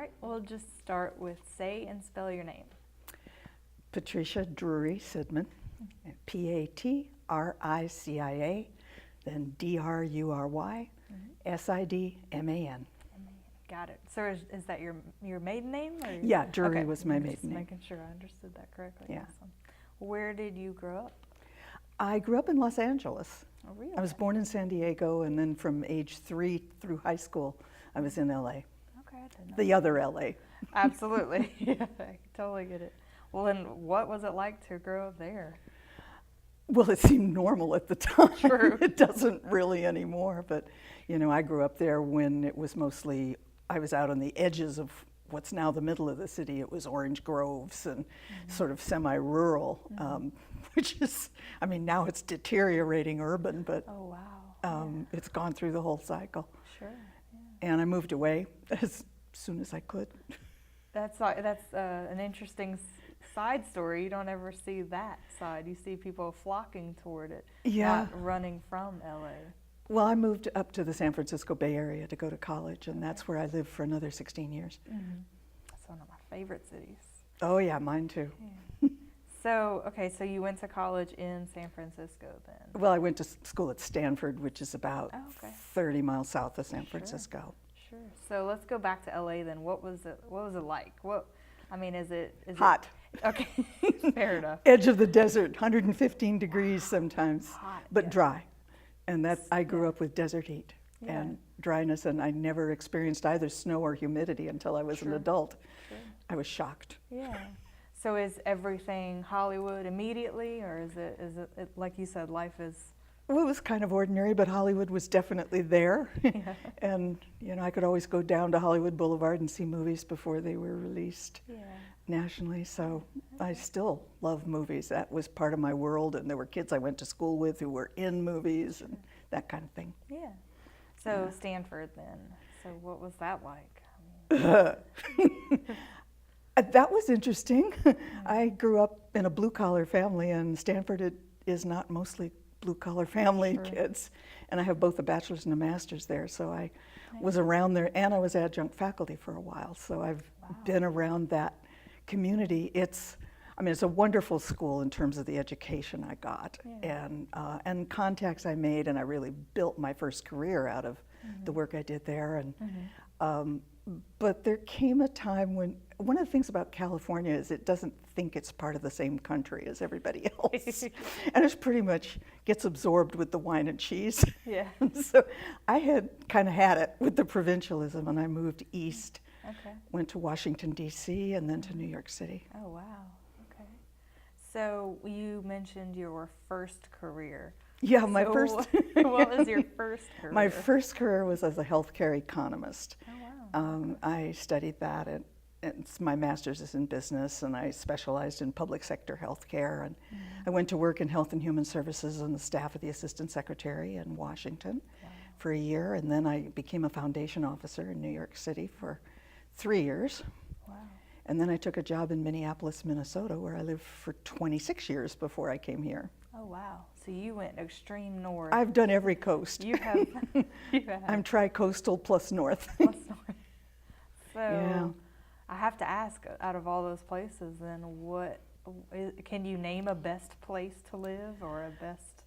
right, we'll just start with say and spell your name. Patricia Sidman, Patricia, then Drury, Sidman. Got it. So is that your maiden name? Or Yeah, Drury okay. was my maiden just name. Making sure I understood that correctly. Yeah. Awesome. Where did you grow up? I grew up in Los Angeles. Oh, really? I was born in San Diego, and then from age 3 through high school, I was in LA. Okay, I didn't know. The other LA. Absolutely. Yeah, I totally get it. Well, then what was it like to grow up there? Well, it seemed normal at the time. True. It doesn't really anymore, but I grew up there when it was mostly, I was out on the edges of what's now the middle of the city. It was orange groves and sort of semi-rural, which is, now it's deteriorating urban, but Oh, wow. it's gone through the whole cycle. Sure. Yeah. And I moved away as soon as I could. That's an interesting side story. You don't ever see that side. You see people flocking toward it, Yeah. not running from LA. Well, I moved up to the San Francisco Bay Area to go to college, and that's where I lived for another 16 years. That's one of my favorite cities. Oh yeah, mine too. Yeah. So you went to college in San Francisco then? Well, I went to school at Stanford, which is about Oh, okay. 30 miles south of San Francisco. Sure. So let's go back to LA then. What was it like? Is it Hot. Okay, fair enough. Edge of the desert, 115 degrees sometimes, Hot, but yeah. dry. And I grew up with desert heat and dryness, and I never experienced either snow or humidity until I was an adult. Sure. I was shocked. Yeah. So is everything Hollywood immediately, or is it like you said, life is? Well, it was kind of ordinary, but Hollywood was definitely there. Yeah. And, I could always go down to Hollywood Boulevard and see movies before they were released nationally. So I still love movies. That was part of my world, and there were kids I went to school with who were in movies and that kind of thing. Yeah. So Stanford then. So what was that like? That was interesting. I grew up in a blue-collar family, and Stanford is not mostly blue-collar family kids. And I have both a bachelor's and a master's there, so I was around there, and I was adjunct faculty for a while. So I've been around that community. It's a wonderful school in terms of the education I got and contacts I made, and I really built my first career out of the work I did there. And but there came a time when one of the things about California is it doesn't think it's part of the same country as everybody else, and it pretty much gets absorbed with the wine and cheese. Yeah. So I had kind of had it with the provincialism, and I moved east. Okay. Went to Washington, D.C., and then to New York City. Oh, wow. Okay. So you mentioned your first career. Yeah, my first. What was your first career? My first career was as a healthcare economist. Oh, wow. I studied that, and my master's is in business, and I specialized in public sector healthcare. And I went to work in Health and Human Services on the staff of the Assistant Secretary in Washington for a year, and then I became a foundation officer in New York City for 3 years. Wow. And then I took a job in Minneapolis, Minnesota, where I lived for 26 years before I came here. Oh, wow. So you went extreme north. I've done every coast. You have. I'm tri-coastal plus north. Plus north. So Yeah. I have to ask, out of all those places, then can you name a best place to live or a best?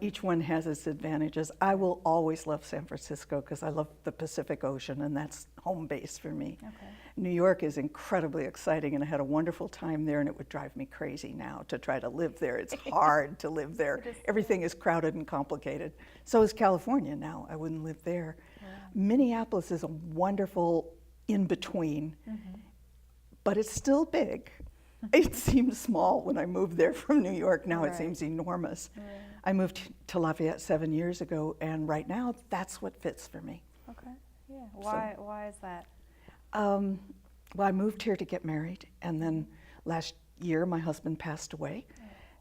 Each one has its advantages. I will always love San Francisco because I love the Pacific Ocean, and that's home base for me. Okay. New York is incredibly exciting, and I had a wonderful time there, and it would drive me crazy now to try to live there. It's hard to live there. Everything is crowded and complicated. So is California now. I wouldn't live there. Yeah. Minneapolis is a wonderful in-between, but it's still big. It seemed small when I moved there from New York. Now it seems enormous. Right. I moved to Lafayette 7 years ago, and right now that's what fits for me. Okay. Yeah. Why is that? Well, I moved here to get married, and then last year my husband passed away.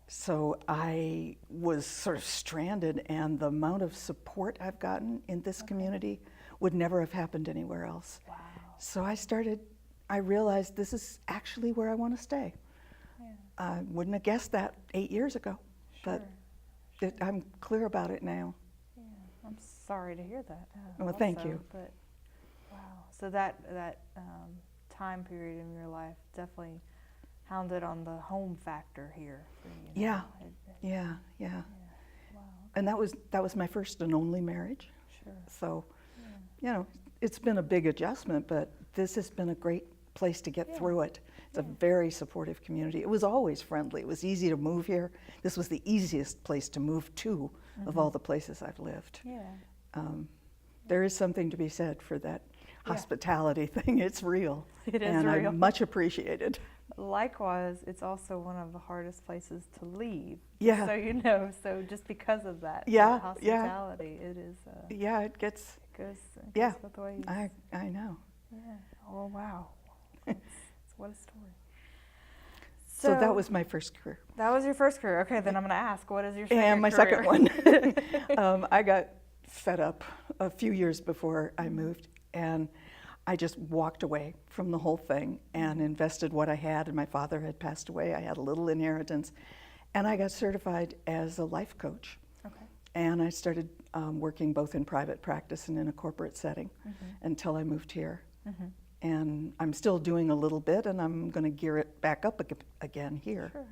So I was sort of stranded, and the amount of support I've gotten in this community would never have happened anywhere else. Wow. So I realized this is actually where I want to stay. Yeah. I wouldn't have guessed that 8 years ago, but I'm clear about it now. Yeah, I'm sorry to hear that. Well, thank you. But, wow. Wow. So that time period in your life definitely hounded on the home factor here for you. Yeah. Yeah. Wow. And that was my first and only marriage. Sure. So, Yeah. it's been a big adjustment, but this has been a great place to get through it. It's a very supportive community. It was always friendly. It was easy to move here. This was the easiest place to move to of all the places I've lived. Yeah. There is something to be said for that hospitality thing. It's real. It is and real. I'm much appreciated. Likewise, it's also one of the hardest places to leave. Yeah. So you know, so just because of that, Yeah, hospitality, it is. Yeah, it gets. It goes both ways. I know. Yeah. Oh wow. What a story. So that was my first career. That was your first career. Okay, then I'm going to ask, what is your second And my career? second one. I got fed up a few years before I moved, and I just walked away from the whole thing and invested what I had, and my father had passed away. I had a little inheritance, and I got certified as a life coach. Okay. And I started working both in private practice and in a corporate setting until I moved here. And I'm still doing a little bit, and I'm going to gear it back up again here. Sure.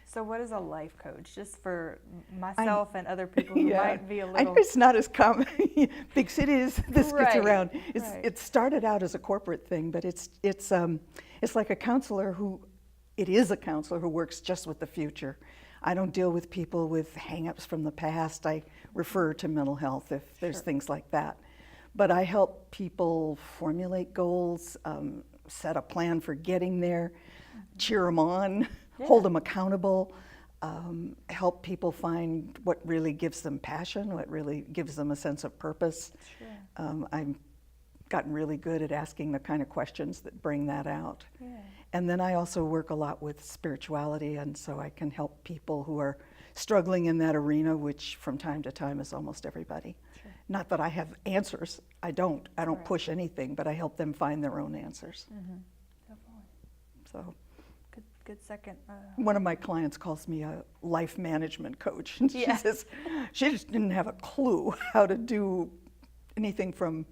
So what is a life coach? Just for myself and other people who might be a little... I know it's not as common. Big cities, this gets around. It started out as a corporate thing, but it's like a counselor who works just with the future. I don't deal with people with hang-ups from the past. I refer to mental health if there's things like that. But I help people formulate goals, set a plan for getting there, cheer them on, hold them accountable, help people find what really gives them passion, what really gives them a sense of purpose. Sure. I've gotten really good at asking the kind of questions that bring that out. Yeah. And then I also work a lot with spirituality, and so I can help people who are struggling in that arena, which from time to time is almost everybody. Sure. Not that I have answers. I don't push anything, but I help them find their own answers. Definitely. So. Good second. One of my clients calls me a life management coach. And she says she just didn't have a clue how to do anything from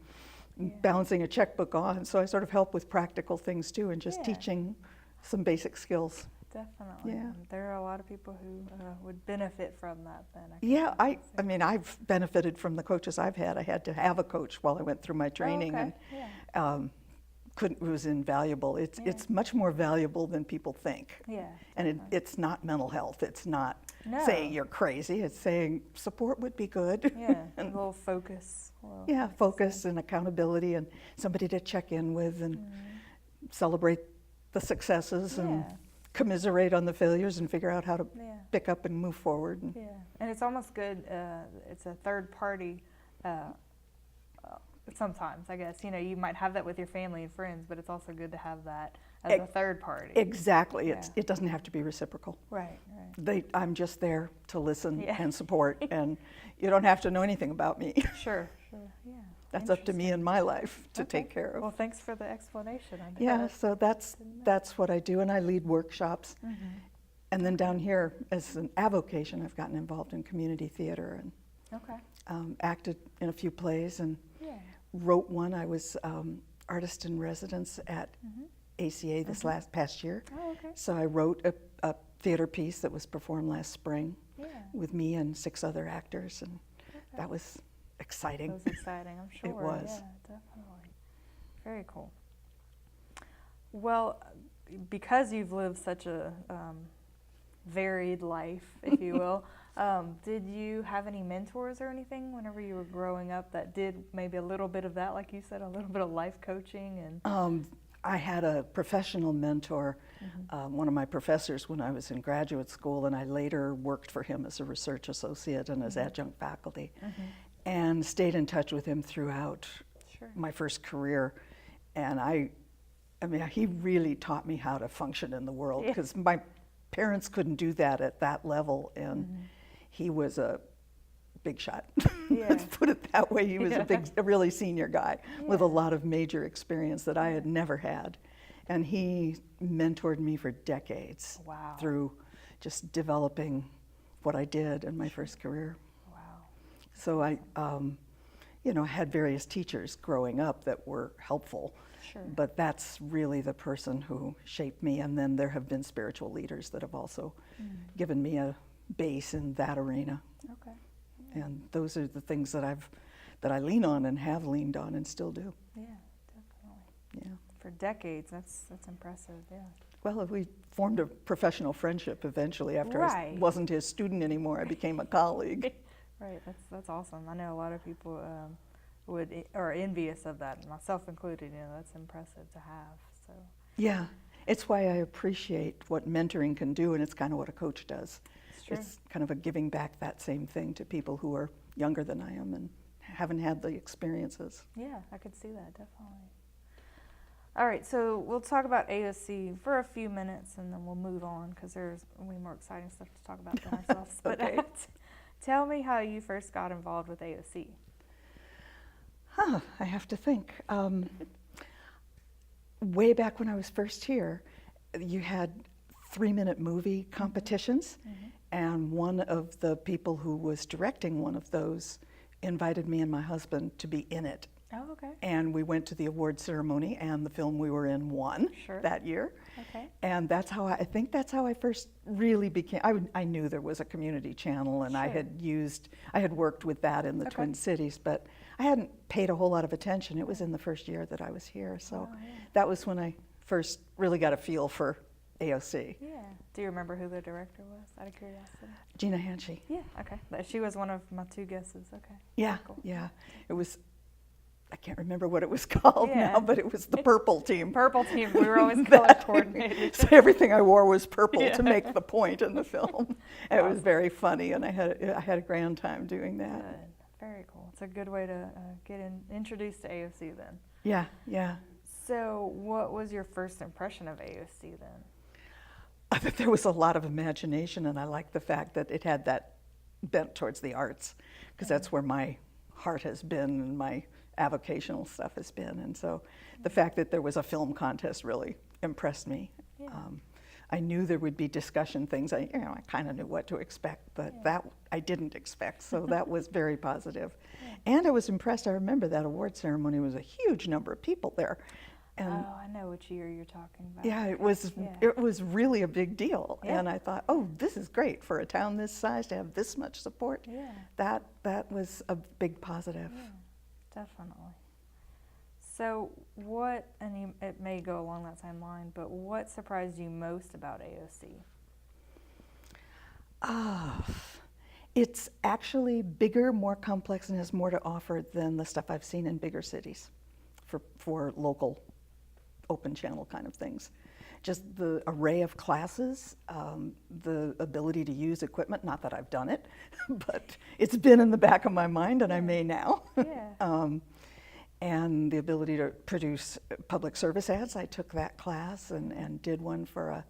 balancing a checkbook on. So I sort of help with practical things too, and just teaching some basic skills. Definitely. Yeah. There are a lot of people who would benefit from that then. I mean, I've benefited from the coaches I've had. I had to have a coach while I went through my training. And it was invaluable. It's much more valuable than people think. Yeah. And it's not mental health. It's not saying you're crazy. It's saying support would be good. Yeah, and a little focus. Focus and accountability, and somebody to check in with and celebrate the successes and commiserate on the failures and figure out how to pick up and move forward. And it's almost good. It's a third party. Sometimes, I guess, you might have that with your family and friends, but it's also good to have that as a third party. Exactly. It doesn't have to be reciprocal. Right. I'm just there to listen and support, and you don't have to know anything about me. Sure. Yeah. That's up to me in my life to take care of. Well, thanks for the explanation. So that's what I do, and I lead workshops. And then down here, as an avocation, I've gotten involved in community theater and acted in a few plays and wrote one. I was artist in residence at ACA this past year. So I wrote a theater piece that was performed last spring with me and 6 other actors, and that was exciting. It was exciting, I'm sure. It was. Yeah, definitely. Very cool. Well, because you've lived such a varied life, if you will, did you have any mentors or anything whenever you were growing up that did maybe a little bit of that, like you said, a little bit of life coaching? And I had a professional mentor, one of my professors when I was in graduate school, and I later worked for him as a research associate and as adjunct faculty, and stayed in touch with him throughout my first career. And I mean, he really taught me how to function in the world, because my parents couldn't do that at that level, and he was a big shot. Let's put it that way. He was a really senior guy with a lot of major experience that I had never had. And he mentored me for decades through just developing what I did in my first career. Wow. So I had various teachers growing up that were helpful. Sure. But that's really the person who shaped me. And then there have been spiritual leaders that have also given me a base in that arena. Okay. And those are the things that I lean on and have leaned on and still do. Yeah, definitely. Yeah. For decades, that's impressive. Yeah. Well, we formed a professional friendship eventually after I Right. wasn't his student anymore. I became a colleague. Right. That's awesome. I know a lot of people are envious of that, myself included. That's impressive to have. So. Yeah, it's why I appreciate what mentoring can do, and it's kind of what a coach does. True. It's kind of a giving back that same thing to people who are younger than I am and haven't had the experiences. Yeah, I could see that, definitely. All right, so we'll talk about AOC for a few minutes, and then we'll move on, because there's way more exciting stuff to talk about than ourselves. Okay. But tell me how you first got involved with AOC. I have to think. Way back when I was first here, you had 3-minute movie competitions, and one of the people who was directing one of those invited me and my husband to be in it. Oh, okay. And we went to the award ceremony, and the film we were in won Sure. that year. Okay. And that's how I think that's how I first really became. I knew there was a community channel, and I Sure. had worked with that in the Okay. Twin Cities, but I hadn't paid a whole lot of attention. It was in the first year that I was here, so Wow, yeah. that was when I first really got a feel for AOC. Yeah. Do you remember who the director was, out of curiosity? Gina Hanchey. Yeah, okay. She was one of my 2 guesses. Okay. Yeah, Cool. yeah. It was. I can't remember what it was called Yeah. now, but it was the purple team. Purple team. We were always color coordinated. So everything I wore was purple Yeah. to make the point in the film. It was Awesome. very funny, and I had a grand time doing that. Good. Very cool. It's a good way to get introduced to AOC then. Yeah, yeah. So what was your first impression of AOC then? I thought there was a lot of imagination, and I liked the fact that it had that bent towards the arts, because that's where my heart has been and my avocational stuff has been. And so the fact that there was a film contest really impressed me. Yeah. I knew there would be discussion things. I kind of knew what to expect, but that I didn't expect. So that was very positive. And I was impressed. I remember that award ceremony was a huge number of people there. And I know which year you're talking about. yeah, it was really a big deal. Yeah. And I thought, oh, this is great for a town this size to have this much support. Yeah. That was a big positive. Yeah, definitely. So it may go along that same line, but what surprised you most about AOC? It's actually bigger, more complex, and has more to offer than the stuff I've seen in bigger cities for local open channel kind of things. Just the array of classes, the ability to use equipment, not that I've done it, but it's been in the back of my mind, and I may now. Yeah. And the ability to produce public service ads. I took that class and did one for a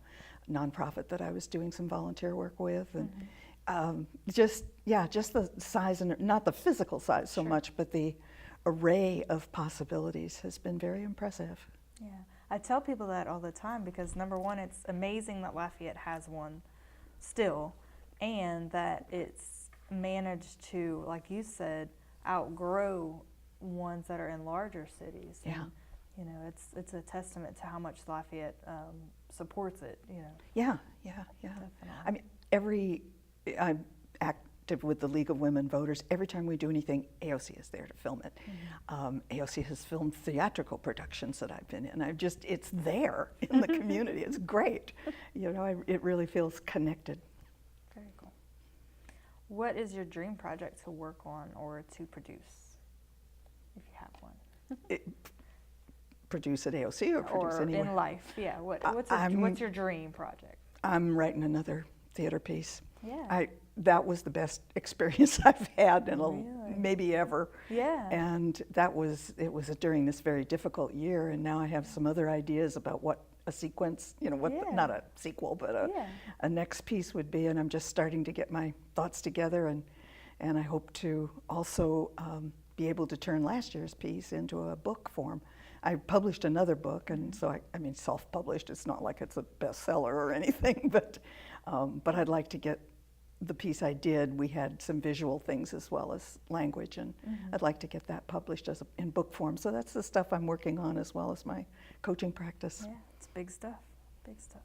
nonprofit that I was doing some volunteer work with. And just the size, and not the physical size so Sure. much, but the array of possibilities has been very impressive. Yeah, I tell people that all the time because number one, it's amazing that Lafayette has one still, and that it's managed to, like you said, outgrow ones that are in larger cities. Yeah. And, you know, it's a testament to how much Lafayette supports it. You know. Yeah. Definitely. I mean, I'm active with the League of Women Voters. Every time we do anything, AOC is there to film it. AOC has filmed theatrical productions that I've been in. It's there in the community. It's great. You know, it really feels connected. Very cool. What is your dream project to work on or to produce, if you have one? Produce at AOC or produce or anywhere? in life, yeah. What's your dream project? I'm writing another theater piece. Yeah. That was the best experience I've had in Really? maybe ever. Yeah. And it was during this very difficult year, and now I have some other ideas about what a sequence, you know, Yeah. not a sequel, but a next piece would be, and I'm just starting to get my thoughts together, and I hope to also be able to turn last year's piece into a book form. I published another book, and so I mean, self-published. It's not like it's a bestseller or anything, but I'd like to get the piece I did, we had some visual things as well as language, and I'd like to get that published in book form. So that's the stuff I'm working on as well as my coaching practice. Yeah, it's big stuff, big stuff.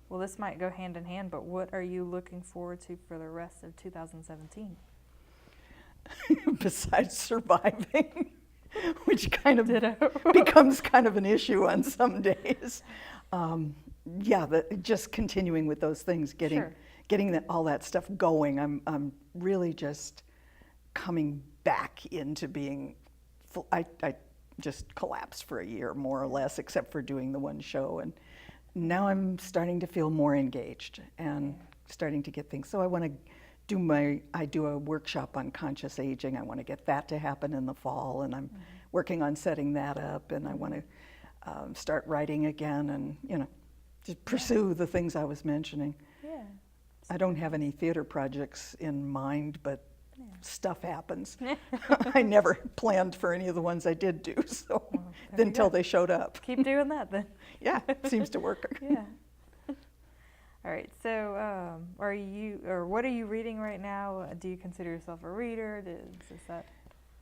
Well, this might go hand in hand, but what are you looking forward to for the rest of 2017? Besides surviving, which kind of becomes kind of an issue on some days. Just continuing with those things, getting all that stuff going. I'm really just coming back into being full. I just collapsed for a year, more or less, except for doing the one show, and now I'm starting to feel more engaged and starting to get things. So I want to do a workshop on conscious aging. I want to get that to happen in the fall, and I'm working on setting that up, and I want to start writing again, and just pursue the things I was mentioning. Yeah. I don't have any theater projects in mind, but stuff happens. I never planned for any of the ones I did do, so until they showed up. Keep doing that then. Yeah, it seems to work. Yeah. All right, so what are you reading right now? Do you consider yourself a reader? Is that?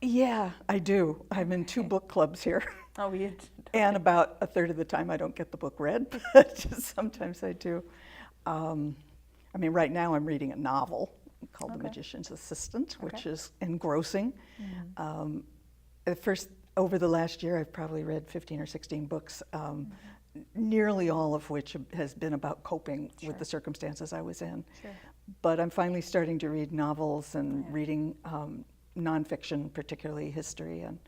Yeah, I do. I'm in 2 book clubs here. Oh, you? And about a third of the time I don't get the book read, but sometimes I do. Right now I'm reading a novel called The Magician's Assistant, which is engrossing. Over the last year, I've probably read 15 or 16 books, nearly all of which has been about coping with the circumstances I was in. But I'm finally starting to read novels and reading nonfiction, particularly history, and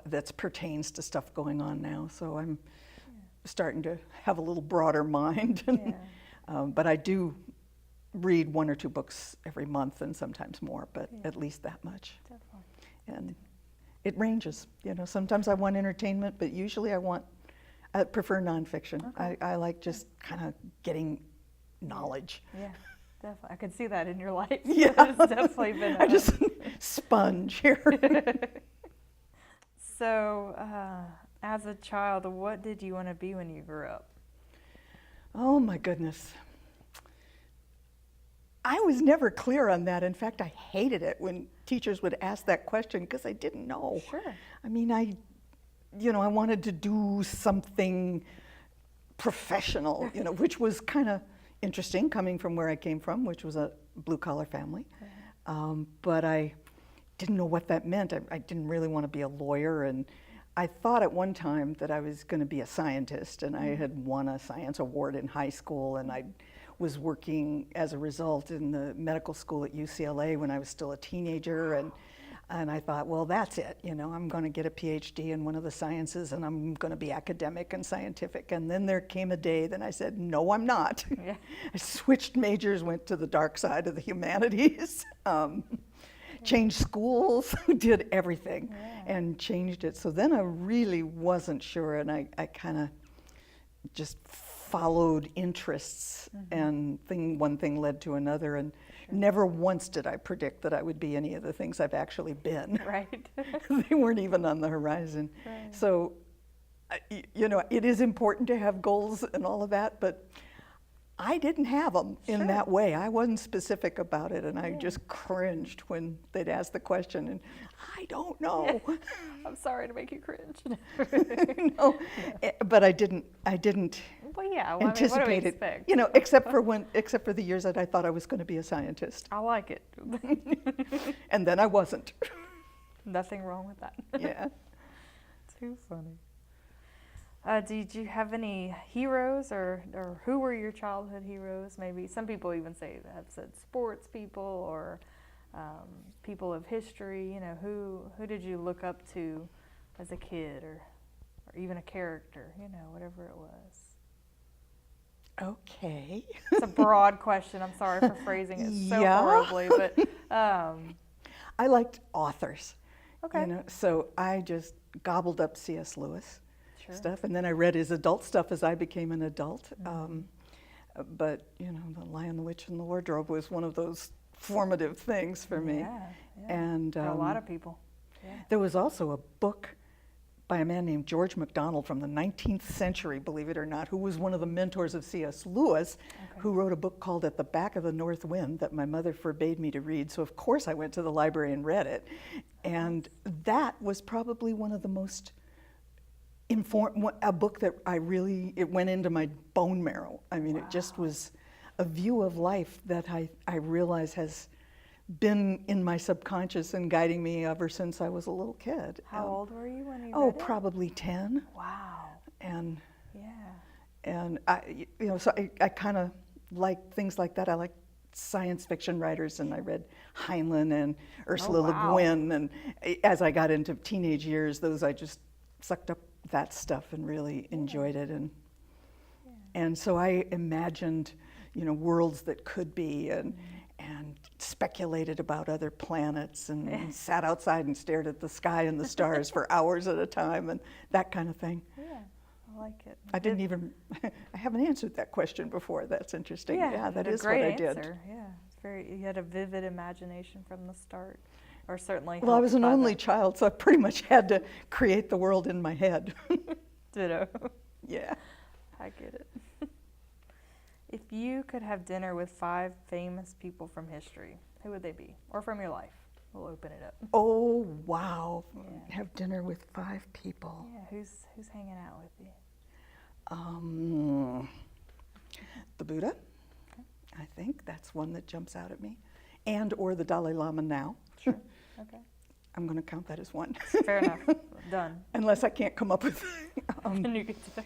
that pertains to stuff going on now. So I'm starting to have a little broader mind. But I do read 1 or 2 books every month, and sometimes more, but at least that much. Definitely. And it ranges. Sometimes I want entertainment, but usually I prefer nonfiction. I like just kind of getting knowledge. Yeah, definitely. I could see that in your life. Yeah. It's definitely been. I just sponge here. So, as a child, what did you want to be when you grew up? Oh my goodness. I was never clear on that. In fact, I hated it when teachers would ask that question because I didn't know. Sure. I wanted to do something professional, which was kind of interesting coming from where I came from, which was a blue-collar family. But I didn't know what that meant. I didn't really want to be a lawyer, and I thought at one time that I was going to be a scientist, and I had won a science award in high school, and I was working as a result in the medical school at UCLA when I was still a teenager, and I thought, well, that's it. I'm going to get a PhD in one of the sciences, and I'm going to be academic and scientific. And then there came a day that I said, no, I'm not. Yeah. I switched majors, went to the dark side of the humanities, changed schools, did everything, and changed it. So then I really wasn't sure, and I kind of just followed interests, and one thing led to another, and never once did I predict that I would be any of the things I've actually been. Right. They weren't even on the horizon. Right. So, it is important to have goals and all of that, but I didn't have them in that way. I wasn't specific about it, and I just cringed when they'd ask the question, and I don't know. Yeah. I'm sorry to make you cringe. No, but I didn't. Well, yeah. Anticipate what do we it, except for the years that I thought I was going to be a scientist. I like it. And then I wasn't. Nothing wrong with that. Yeah. Too funny. Did you have any heroes, or who were your childhood heroes? Maybe some people even have said sports people or people of history. Who did you look up to as a kid, or even a character? Whatever it was. Okay. It's a broad question. I'm sorry for phrasing it so horribly, but I liked authors. Okay. So I just gobbled up C.S. Lewis. Sure. Stuff, and then I read his adult stuff as I became an adult. But The Lion, the Witch, and the Wardrobe was one of those formative things for me. Yeah. And for a lot of people. Yeah. There was also a book by a man named George MacDonald from the 19th century, believe it or not, who was one of the mentors of C.S. Lewis, who wrote a book called At the Back of the North Wind that my mother forbade me to read. So of course I went to the library and read it. And that was probably one of the most a book that it went into my bone marrow. I mean, it just was a view of life that I realize has been in my subconscious and guiding me ever since I was a little kid. How old were you when you read it? Probably 10. Wow. And yeah. And so I kind of like things like that. I like science fiction writers, and I read Heinlein and Ursula Le Guin. And as I got into teenage years, I just sucked up that stuff and really enjoyed it. And so I imagined, worlds that could be, and speculated about other planets, and sat outside and stared at the sky and the stars for hours at a time, and that kind of thing. Yeah, I like it. I haven't answered that question before. That's interesting. Yeah, that is what I did. Yeah, you had a vivid imagination from the start, or certainly. Well, I was an only child, so I pretty much had to create the world in my head. Ditto. Yeah. I get it. If you could have dinner with 5 famous people from history, who would they be? Or from your life? We'll open it up. Oh, wow. Yeah. Have dinner with 5 people. Yeah, who's hanging out with you? The Buddha, I think. That's one that jumps out at me. And or the Dalai Lama now. Sure, okay. I'm going to count that as one. Fair enough. Done. Unless I can't come up with... Then you get to...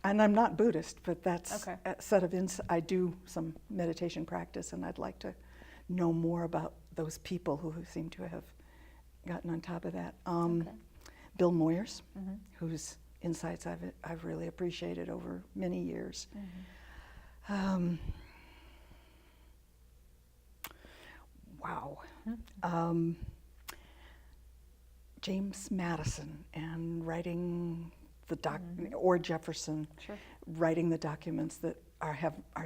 And I'm not Buddhist, but that's okay. a set of I do some meditation practice, and I'd like to know more about those people who seem to have gotten on top of that. Bill Moyers, whose insights I've really appreciated over many years. Wow. James Madison, and writing or Jefferson, writing the documents that are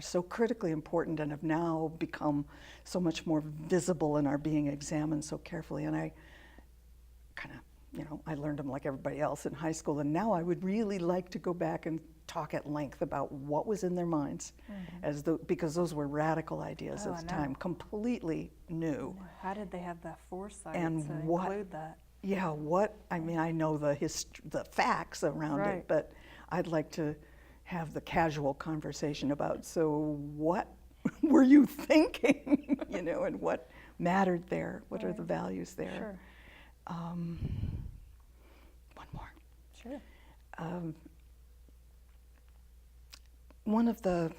so critically important and have now become so much more visible and are being examined so carefully. And I kind of, I learned them like everybody else in high school, and now I would really like to go back and talk at length about what was in their minds, because those were radical ideas at the time, completely new. How did they have that foresight and to include that? Yeah, I know the facts around it, but I'd like to have the casual conversation about, so what were you thinking, and what mattered there? What are the values there? Sure. One more. Sure. One of the,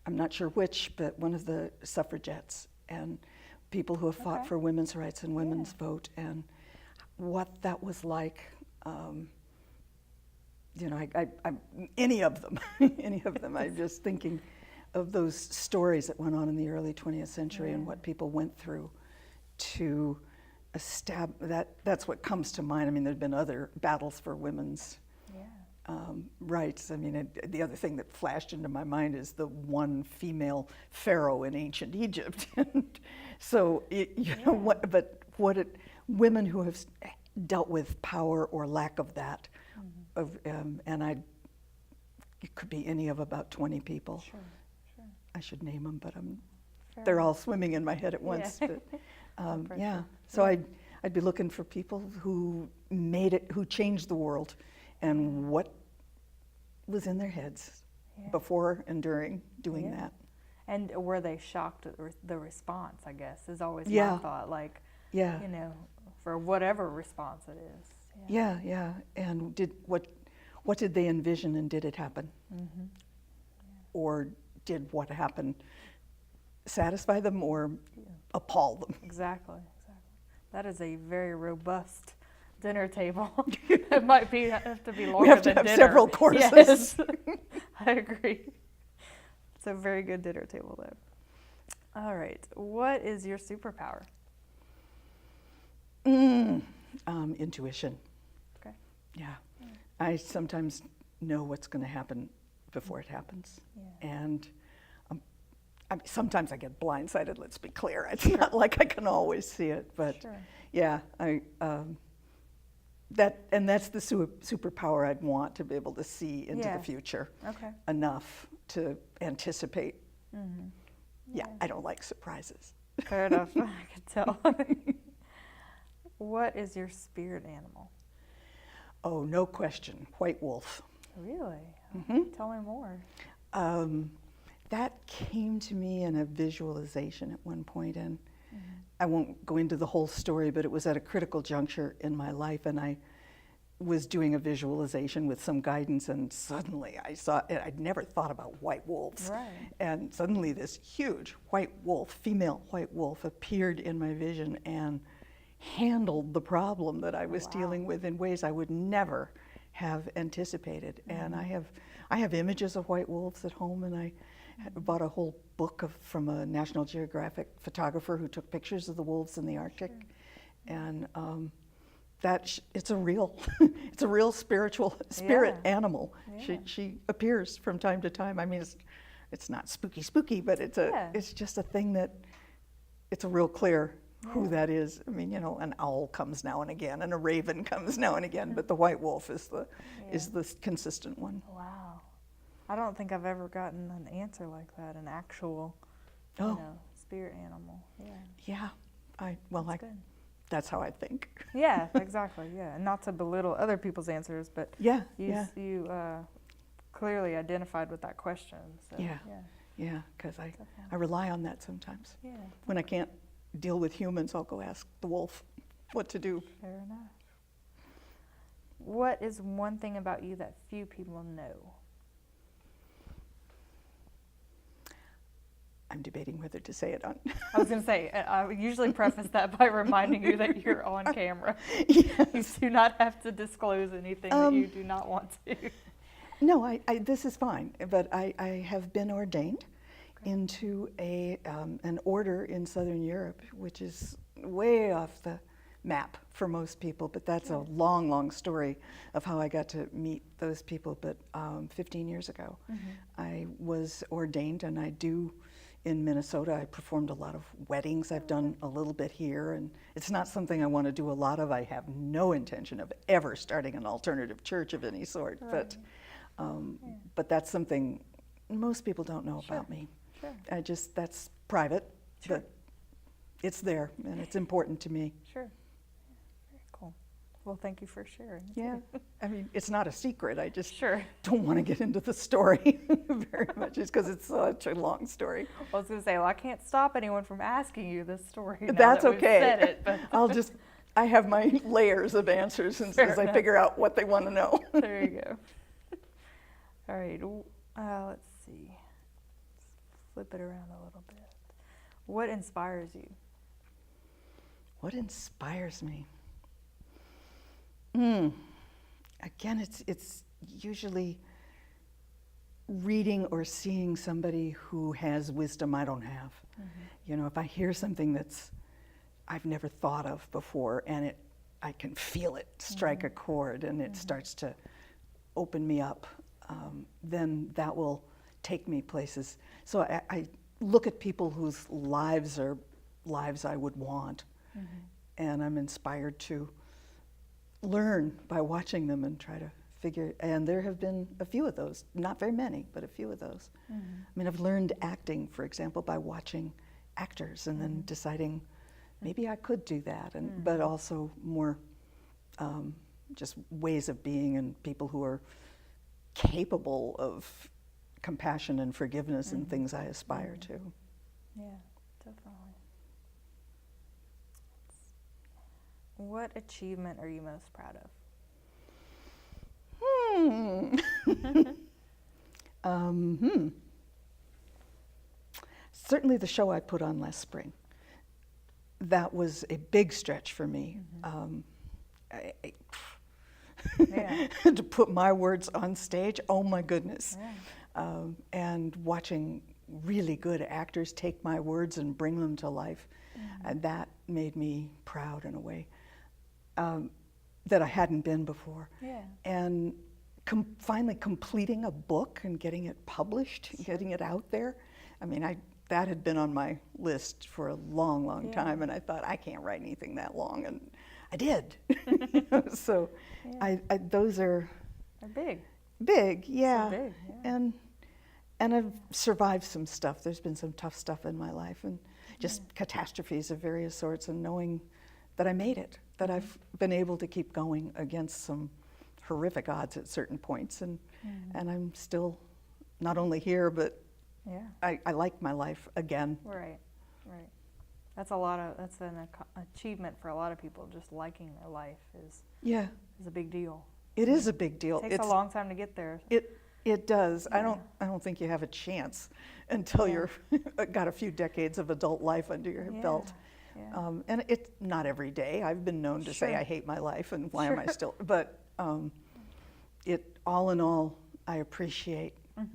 I'm not sure which, but one of the suffragettes and people who have fought for women's rights and women's vote, and what that was like. Any of them, I'm just thinking of those stories that went on in the early 20th century and what people went through to establish that's what comes to mind. I mean, there've been other battles for women's rights. I mean, the other thing that flashed into my mind is the one female pharaoh in ancient Egypt. And so, women who have dealt with power or lack of that, and it could be any of about 20 people. Sure. I should name them, but they're all swimming in my head at once. But, so I'd be looking for people who who changed the world, and what was in their heads before and during doing that. And were they shocked at the response, I guess, is always my thought. Like, for whatever response it is. Yeah. And what did they envision, and did it happen? Or did what happened satisfy them or appall them? Exactly. That is a very robust dinner table. It might have to be longer than dinner. We have to have several courses. Yes. I agree. It's a very good dinner table, though. All right. What is your superpower? Intuition. Okay. Yeah. I sometimes know what's going to happen before it happens. And sometimes I get blindsided, let's be clear. It's not like I can always see it, but I that's the superpower I'd want, to be able to see into Yeah. the future Okay. enough to anticipate. Mm-hmm. Yeah, I don't like surprises. Fair enough. I can tell. What is your spirit animal? Oh, no question, white wolf. Really? Mhm. Tell me more. That came to me in a visualization at one point, and I won't go into the whole story, but it was at a critical juncture in my life, and I was doing a visualization with some guidance, and suddenly I saw it. I'd never thought about white wolves. Right. And suddenly this huge white wolf, female white wolf, appeared in my vision and handled the problem that I was Wow. dealing with in ways I would never have anticipated. And I have images of white wolves at home, and I bought a whole book from a National Geographic photographer who took pictures of the wolves in the Arctic. And it's a real it's a real spirit animal. Yeah. She appears from time to time. I mean, it's not spooky, but it's just a thing that it's a real clear who that is. I mean, an owl comes now and again, and a raven comes now and again, but the white wolf is the consistent one. Wow. I don't think I've ever gotten an answer like that, an actual spirit animal. Yeah. Yeah. Good. That's how I think. Yeah, exactly. Yeah, and not to belittle other people's answers, but you clearly identified with that question. So, Yeah, because I rely on that sometimes. Yeah. When I can't deal with humans, I'll go ask the wolf what to do. Fair enough. What is one thing about you that few people know? I'm debating whether to say it on. I was going to say, I would usually preface that by reminding you that you're on camera. Yes. You do not have to disclose anything that you do not want to. No, this is fine, but I have been ordained into an order in Southern Europe, which is way off the map for most people, but that's a long, long story of how I got to meet those people. But 15 years ago, I was ordained, and I do in Minnesota. I performed a lot of weddings. I've done a little bit here, and it's not something I want to do a lot of. I have no intention of ever starting an alternative church of any sort, but that's something most people don't know about me. Sure. That's private, but it's there, and it's important to me. Sure. Very cool. Well, thank you for sharing. Yeah. I mean, it's not a secret. I just Sure. don't want to get into the story very much, just because it's such a long story. I was going to say, well, I can't stop anyone from asking you this story. Now That's that we've okay. said it, but I have my layers of answers as I figure out what they want to know. There you go. All right. Let's see. Let's flip it around a little bit. What inspires you? What inspires me? Again, it's usually reading or seeing somebody who has wisdom I don't have. If I hear something I've never thought of before, and I can feel it strike a chord, and it starts to open me up, then that will take me places. So I look at people whose lives are lives I would want, and I'm inspired to learn by watching them and try to figure. And there have been a few of those, not very many, but a few of those. I mean, I've learned acting, for example, by watching actors and then deciding maybe I could do that, but also more just ways of being and people who are capable of compassion and forgiveness and things I aspire to. Yeah, definitely. What achievement are you most proud of? Certainly the show I put on last spring. That was a big stretch for me. To put my words on stage, oh my goodness. And watching really good actors take my words and bring them to life, and that made me proud in a way that I hadn't been before. And finally completing a book and getting it published, getting it out there. I mean, that had been on my list for a long, long time, and I thought, I can't write anything that long, and I did. So Yeah. those are They're big. big, So yeah. big, yeah. And I've survived some stuff. There's been some tough stuff in my life, and just catastrophes of various sorts, and knowing that I made it, that I've been able to keep going against some horrific odds at certain points, and I'm still not only here, but Yeah. I like my life again. Right. That's an achievement for a lot of people. Just liking their life is a big deal. It is a big deal. It takes a long time to get there. It does. Yeah. I don't think you have a chance until Yeah. you're got a few decades of adult life under your belt. Yeah. And it's not every day. I've been known to say Sure. I hate my life and why am I Sure. still, but it all in all, I appreciate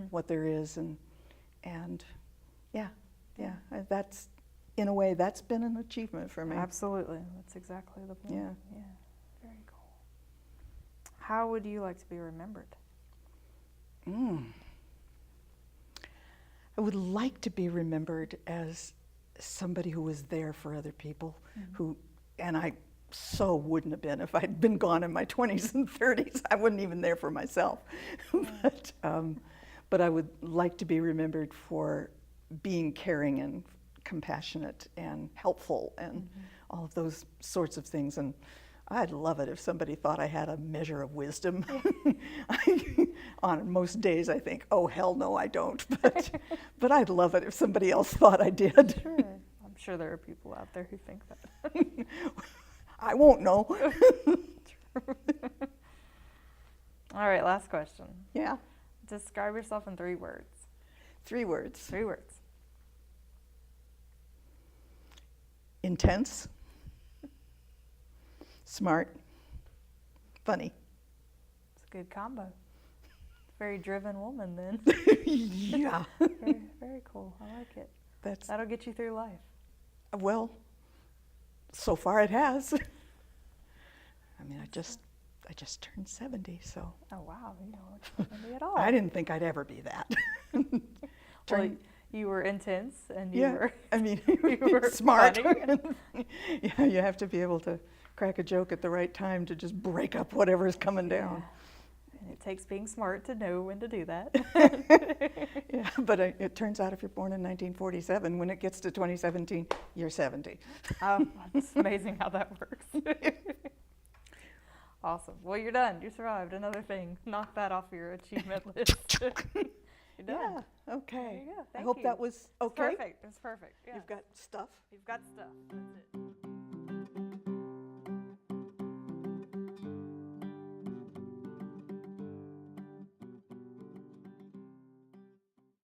what there is, and that's, in a way, that's been an achievement for me. Absolutely. That's exactly the point. Yeah. Yeah. Very cool. How would you like to be remembered? I would like to be remembered as somebody who was there for other people, and I so wouldn't have been if I'd been gone in my 20s and 30s. I wasn't even there for myself. But I would like to be remembered for being caring and compassionate and helpful and all of those sorts of things. And I'd love it if somebody thought I had a measure of wisdom. On most days I think, oh, hell no, I don't. But I'd love it if somebody else thought I did. Sure. I'm sure there are people out there who think that. I won't know. All right, last question. Yeah. Describe yourself in 3 words. 3 words. 3 words. Intense, smart, funny. It's a good combo. Very driven woman then. Yeah. Very, very cool. I like it. That'll get you through life. Well, so far it has. I mean, I just turned 70, so. Oh wow, you don't look 70 at all. I didn't think I'd ever be that. Well, you were intense and you were. I mean, you were smart. funny. Yeah, you have to be able to crack a joke at the right time to just break up whatever's coming down. And it takes being smart to know when to do that. Yeah, but it turns out if you're born in 1947, when it gets to 2017, you're 70. Oh, it's amazing how that works. Awesome. Well, you're done. You survived another thing. Knock that off your achievement list. You're done. Yeah, okay. There you go. I Thank hope you. that was okay. Perfect. It's perfect. Yeah. You've got stuff. You've got stuff. That's it.